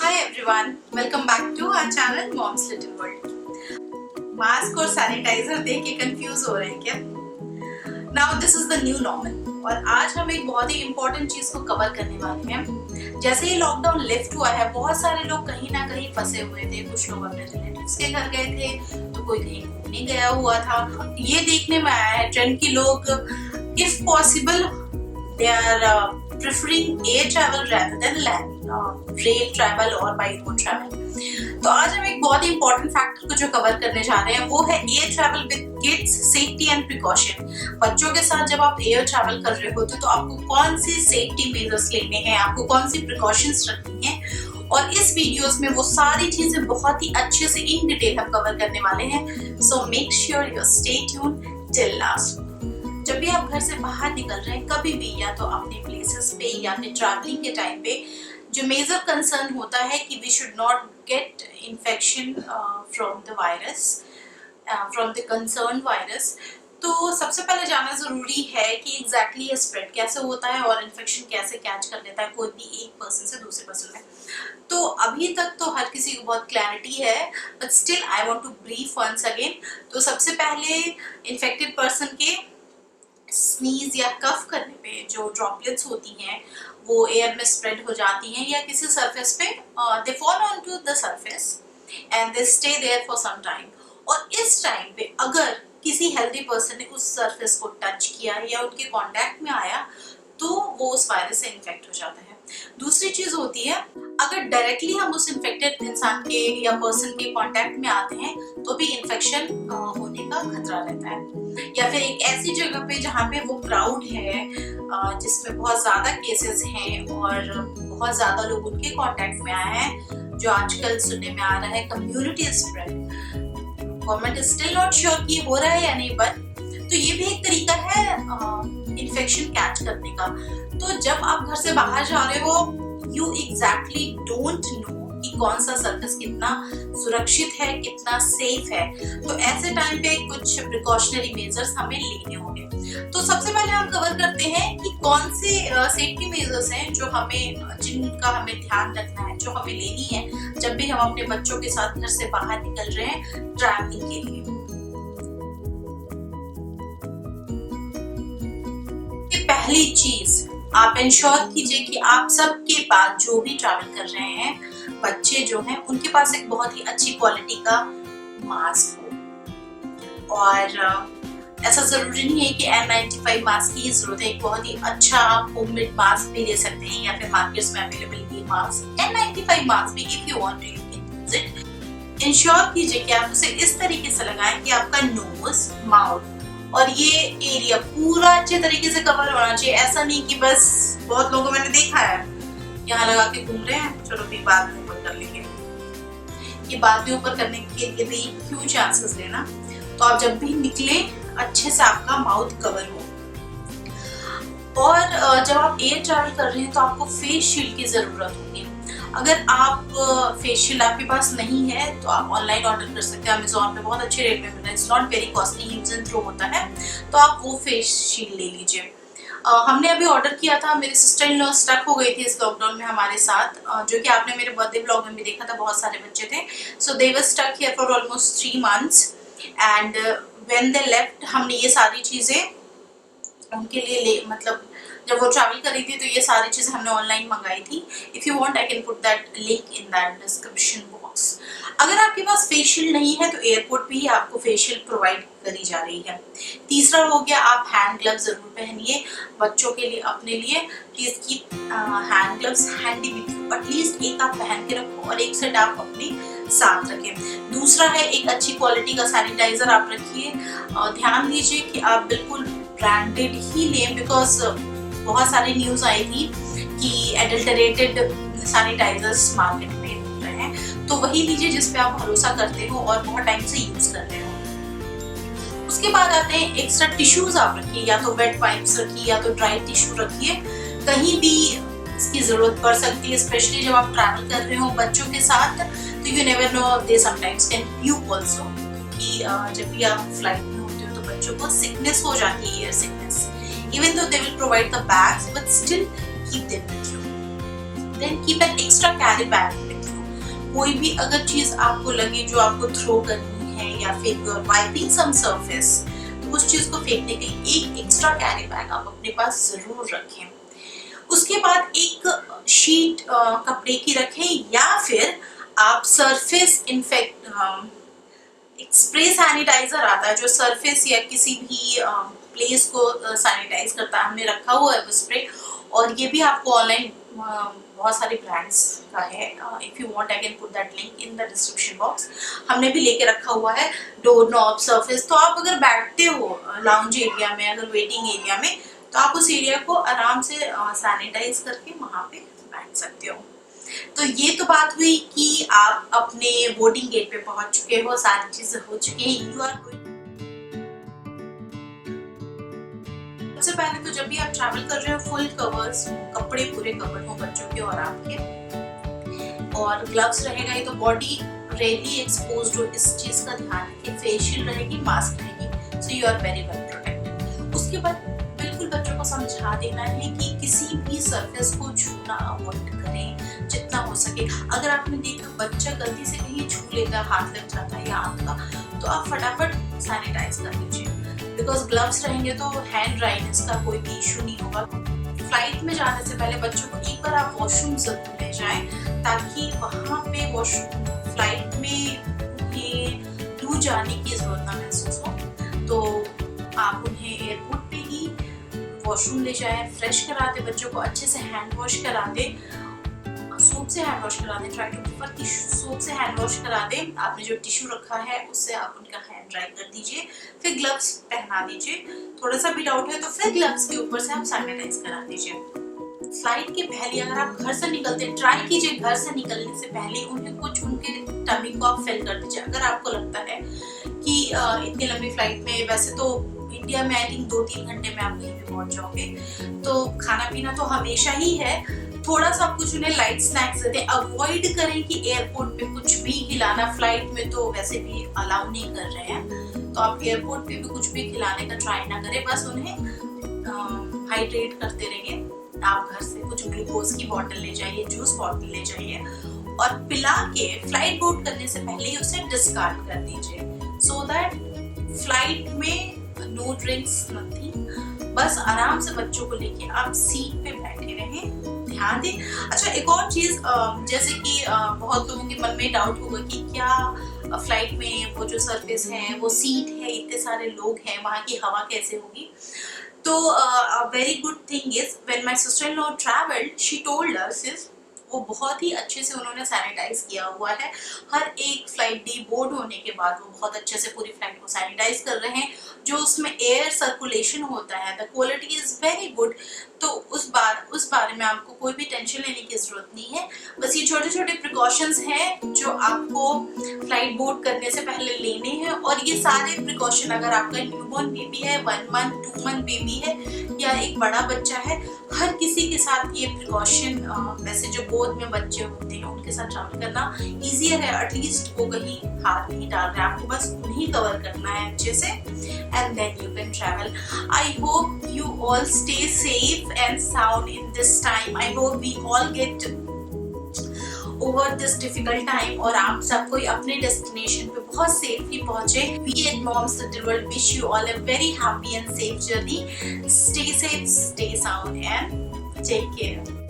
Hi everyone, welcome back to our channel Mom's Little World. Mask और sanitiser देख के confuse हो रहे हैं क्या? Now this is the new normal और आज हम एक बहुत ही इम्पोर्टेंट चीज को कवर करने वाले हैं। जैसे ही लॉकडाउन लिफ्ट हुआ है, बहुत सारे लोग कहीं ना कहीं फंसे हुए थे। कुछ लोग अपने रिलेटिव्स के घर गए थे, तो कोई कहीं घूमने गया हुआ था। ये देखने में आया है ट्रेंड की लोग if possible they are preferring air travel rather than land, rail travel और by road travel। तो आज हम एक बहुत ही important फैक्टर को जो कवर करने जा रहे हैं वो है air travel with kids, safety and precaution। बच्चों के साथ जब आप air travel कर रहे होते तो आपको कौन सी safety measures लेने हैं, आपको कौन सी precautions रखनी है, और इस वीडियोस में वो सारी चीजें बहुत ही अच्छे से इन डिटेल हम कवर करने वाले हैं। So make sure you stay tuned till last। जब भी आप घर से बाहर निकल रहे हैं कभी भी, या तो अपने प्लेसेस पे या फिर ट्रैवलिंग के टाइम पे, जो मेजर कंसर्न होता है कि we should not get infection from the virus, from the concern virus. तो सबसे पहले जानना ज़रूरी है कि एग्जैक्टली ये स्प्रेड कैसे होता है और इन्फेक्शन कैसे कैच कर लेता है कोई भी एक पर्सन से दूसरे पर्सन में। तो अभी तक तो हर किसी को बहुत क्लैरिटी है, but still I want to brief once again. तो सबसे पहले इन्फेक्टेड पर्सन के स्नीज या कफ करने पे जो ड्रॉपलेट्स होती हैं वो एयर में स्प्रेड हो जाती हैं या किसी सरफेस पे they fall on to the surface and they stay there for some time. और इस टाइम पे अगर किसी हेल्दी पर्सन ने उस सरफेस को टच किया या उनके कांटेक्ट में आया तो वो उस वायरस से इन्फेक्ट हो जाता है। दूसरी चीज होती है, अगर डायरेक्टली हम उस इन्फेक्टेड इंसान के या पर्सन के कांटेक्ट में आते हैं तो भी इन्फेक्शन होने का खतरा रहता है। या फिर एक ऐसी जगह पे जहाँ पे वो क्राउड है, जिसमें बहुत ज्यादा केसेस हैं और बहुत ज्यादा लोग उनके कांटेक्ट में आए हैं, जो आजकल सुनने में आ रहा है community spread. Government is still not sure कि हो रहा है या नहीं, बट तो ये भी एक तरीका है इन्फेक्शन कैच करने का। तो जब आप घर से बाहर जा रहे हो, यू एग्जैक्टली डोंट नो कि कौन सा सरफेस कितना सुरक्षित है, कितना सेफ है। तो ऐसे टाइम पे कुछ प्रिकॉशनरी मेजर्स हमें लेने होंगे। तो सबसे पहले हम कवर करते हैं कि कौन से सेफ्टी मेजर्स हैं जिनका हमें ध्यान रखना है, जो हमें लेनी है जब भी हम अपने बच्चों के साथ घर से बाहर निकल रहे हैं ट्रैवलिंग के लिए। पहली चीज, आप इंश्योर कीजिए कि आप सबके पास जो भी ट्रैवल कर रहे हैं, बच्चे जो हैं उनके पास एक बहुत ही अच्छी क्वालिटी का मास्क हो। और ऐसा जरूरी नहीं है कि N95 मास्क की जरूरत है, एक बहुत ही अच्छा आप होममेड मास्क भी ले सकते हैं या फिर मार्केट्स में अवेलेबल ये मास्क N95 मास्क भी, if you want to you can use it. Ensure कीजिए कि आप उसे इस तरीके से लगाएं कि आपका नोज, माउथ और ये एरिया पूरा अच्छे तरीके से कवर होना चाहिए। ऐसा नहीं कि बस, बहुत लोगों को मैंने देखा है यहाँ लगा के घूम रहे हैं, चलो भी बाद में ऊपर कर लेंगे। ये बाद में ऊपर करने के लिए भी क्यों चांसेस लेना। तो आप जब भी निकले अच्छे से आपका माउथ कवर हो। और जब आप एयर ट्रैवल कर रहे हैं तो आपको फेस शील्ड की जरूरत होगी। अगर आप फेस शील्ड आपके पास नहीं है तो आप ऑनलाइन ऑर्डर कर सकते हैं, अमेज़न पे बहुत अच्छे रेट में मिलता है, it's not very costly, use and throw होता है। तो आप वो फेस शील्ड ले लीजिए। हमने अभी ऑर्डर किया था, मेरी सिस्टर इन लॉ स्टक हो गई थी इस लॉकडाउन में हमारे साथ, जो कि आपने मेरे बर्थडे ब्लॉग में भी देखा था, बहुत सारे बच्चे थे। So they were stuck here for almost 3 months and when they left हमने ये सारी चीज़ें उनके लिए मतलब जब वो ट्रैवल कर रही थी तो ये सारी चीज़ें हमने ऑनलाइन मंगाई थी। If you want I can put that link in that description box. अगर आपके पास फेस शील्ड नहीं है तो एयरपोर्ट पे ही आपको फेस शील्ड प्रोवाइड करी जा रही है। तीसरा हो गया, आप हैंड ग्लव्स जरूर पहनिए बच्चों के लिए, अपने लिए। Please keep hand gloves handy with you, at least एक आप पहन के रखो और एक सेट आप अपने साथ रखें। दूसरा है, एक अच्छी क्वालिटी का सैनिटाइजर आप रखिए। ध्यान दीजिए कि आप बिल्कुल ब्रांडेड ही लें, बिकॉज बहुत सारी न्यूज़ आई थी कि एडल्टरेटेड सैनिटाइजर्स मार्केट में मिल रहे हैं। तो वही लीजिए जिस पे आप भरोसा करते हो और बहुत टाइम से यूज कर रहे हो। उसके बाद आते हैं एक्स्ट्रा टिश्यूज आप रखिए, या तो वेट वाइप्स रखिए या तो ड्राई टिश्यू रखिए। कहीं भी इसकी जरूरत पड़ सकती है, स्पेशली जब आप ट्रैवल कर रहे हो बच्चों के साथ। तो you never know, they sometimes can puke also, क्योंकि जब भी आप फ्लाइट में होते हो तो बच्चों को सिकनेस हो जाती है, air sickness. Even though they will provide the bags, but still keep them with you. Then keep an extra carry bag with you. कोई भी अगर चीज आपको लगे जो आपको थ्रो करनी है या फिर you are wiping some surface, तो उस चीज को फेंकने के लिए एक एक्स्ट्रा कैरी बैग आप अपने पास जरूर रखें। उसके बाद एक शीट कपड़े की रखें या फिर आप सरफेस इन्फेक्ट स्प्रे सैनिटाइजर आता है जो सरफेस या किसी भी प्लेस को सैनिटाइज करता है, हमने रखा हुआ है वो स्प्रे। और ये भी आपको ऑनलाइन बहुत सारे ब्रांड्स का है। If you want I can put that link in the description box. हमने भी लेके रखा हुआ है डोर नॉब सरफेस। तो आप अगर बैठते हो लाउंज एरिया में, अगर वेटिंग एरिया में, तो आप उस एरिया को आराम से सैनिटाइज करके वहां पे बैठ सकते हो। तो ये तो बात हुई कि आप अपने बोर्डिंग गेट पे पहुंच चुके हो, सारी चीजें हो चुकी हैं, यू आर गोइंग। सबसे पहले तो जब भी आप ट्रैवल कर रहे हो फुल कवर्स, कपड़े पूरे कवर हो बच्चों के और आपके, और ग्लव्स रहेगा ये तो बॉडी रेयरली एक्सपोज्ड हो, इस चीज का ध्यान रखिए। फेशियल रहेगी, मास्क रहेगी, so you are very well protected. उसके बाद बिल्कुल बच्चों को समझा देना है कि किसी भी सरफेस को छूना अवॉइड करें जितना हो सके। अगर आपने देखा बच्चा गलती से कहीं छू लेता, हाथ लग जाता है या आंख का, तो आप फटाफट सैनिटाइज कर लीजिए, बिकॉज ग्लव्स रहेंगे तो हैंड ड्राइनेस का कोई भी इशू नहीं होगा। फ्लाइट में जाने से पहले बच्चों को एक बार आप वॉशरूम जरूर ले जाएं, ताकि वहाँ पे वॉशरूम फ्लाइट में ये दूर जाने की जरूरत ना महसूस हो। तो आप उन्हें एयरपोर्ट पे ही वॉशरूम ले जाएं, फ्रेश करा दे, बच्चों को अच्छे से हैंड वॉश करा दे, सोप से हैंड वॉश करा दें, try to prefer tissue, soap से हैंड वॉश करा दें। आपने जो टिश्यू रखा है उससे आप उनका हैंड ड्राई कर दीजिए, फिर ग्लव्स पहना दीजिए। थोड़ा सा भी डाउट है तो फिर ग्लव्स के ऊपर से आप सैनिटाइज करा दीजिए। फ्लाइट के पहले अगर आप घर से निकलते हैं, ट्राई कीजिए घर से निकलने से पहले उन्हें कुछ उनके टमी को आप फिल कर दीजिए। अगर आपको लगता है कि इतनी लंबी फ्लाइट में, वैसे तो इंडिया में आई थिंक 2-3 घंटे में आप कहीं पे पहुंच जाओगे, तो खाना पीना तो हमेशा ही है, थोड़ा सा कुछ उन्हें लाइट स्नैक्स देते हैं। अवॉइड करें कि एयरपोर्ट पे कुछ भी खिलाना, फ्लाइट में तो वैसे भी अलाउ नहीं कर रहे हैं, तो आप एयरपोर्ट पे भी कुछ भी खिलाने का ट्राई ना करें, बस उन्हें हाइड्रेट करते रहिए। आप घर से कुछ ग्लूकोज की बोतल ले जाइए, जूस बोतल ले जाइए और पिला के फ्लाइट बोर्ड करने से पहले ही उसे डिस्कार्ड कर दीजिए, सो दैट फ्लाइट में नो ड्रिंक्स नथिंग, बस आराम से बच्चों को लेके आप सीट पे बैठे रहें, ध्यान दें। अच्छा, एक और चीज, जैसे कि बहुत लोगों के मन में डाउट होगा कि क्या फ्लाइट में वो जो सरफेस है, वो सीट है, इतने सारे लोग हैं, वहाँ की हवा कैसे होगी। तो very good thing is when my sister in law travelled, she told us is, वो बहुत ही अच्छे से उन्होंने सैनिटाइज किया हुआ है। हर एक फ्लाइट डी बोर्ड होने के बाद वो बहुत अच्छे से पूरी फ्लाइट को सैनिटाइज कर रहे हैं। जो उसमें एयर सर्कुलेशन होता है, the quality is very good. तो उस बारे में आपको कोई भी टेंशन लेने की जरूरत नहीं है। बस ये छोटे छोटे प्रिकॉशंस हैं जो आपको फ्लाइट बोर्ड करने से पहले लेने हैं, और ये सारे प्रिकॉशन अगर आपका न्यूबॉर्न बेबी है, 1 मंथ 2 मंथ बेबी है या एक बड़ा बच्चा है, हर किसी के साथ ये प्रिकॉशन, वैसे जो गोद में बच्चे होते हैं उनके साथ ट्रैवल करना ईजियर है। एटलीस्ट वो कहीं हाथ नहीं डाल रहे, आपको बस उन्हें कवर करना है अच्छे से, and then you can travel. I hope you all stay safe and sound in this time. I hope we all get over this difficult time और आप सब कोई अपने डेस्टिनेशन पे बहुत सेफली पहुंचे। We at Moms Little World wish you all a very happy and safe journey. Stay safe, stay sound and take care.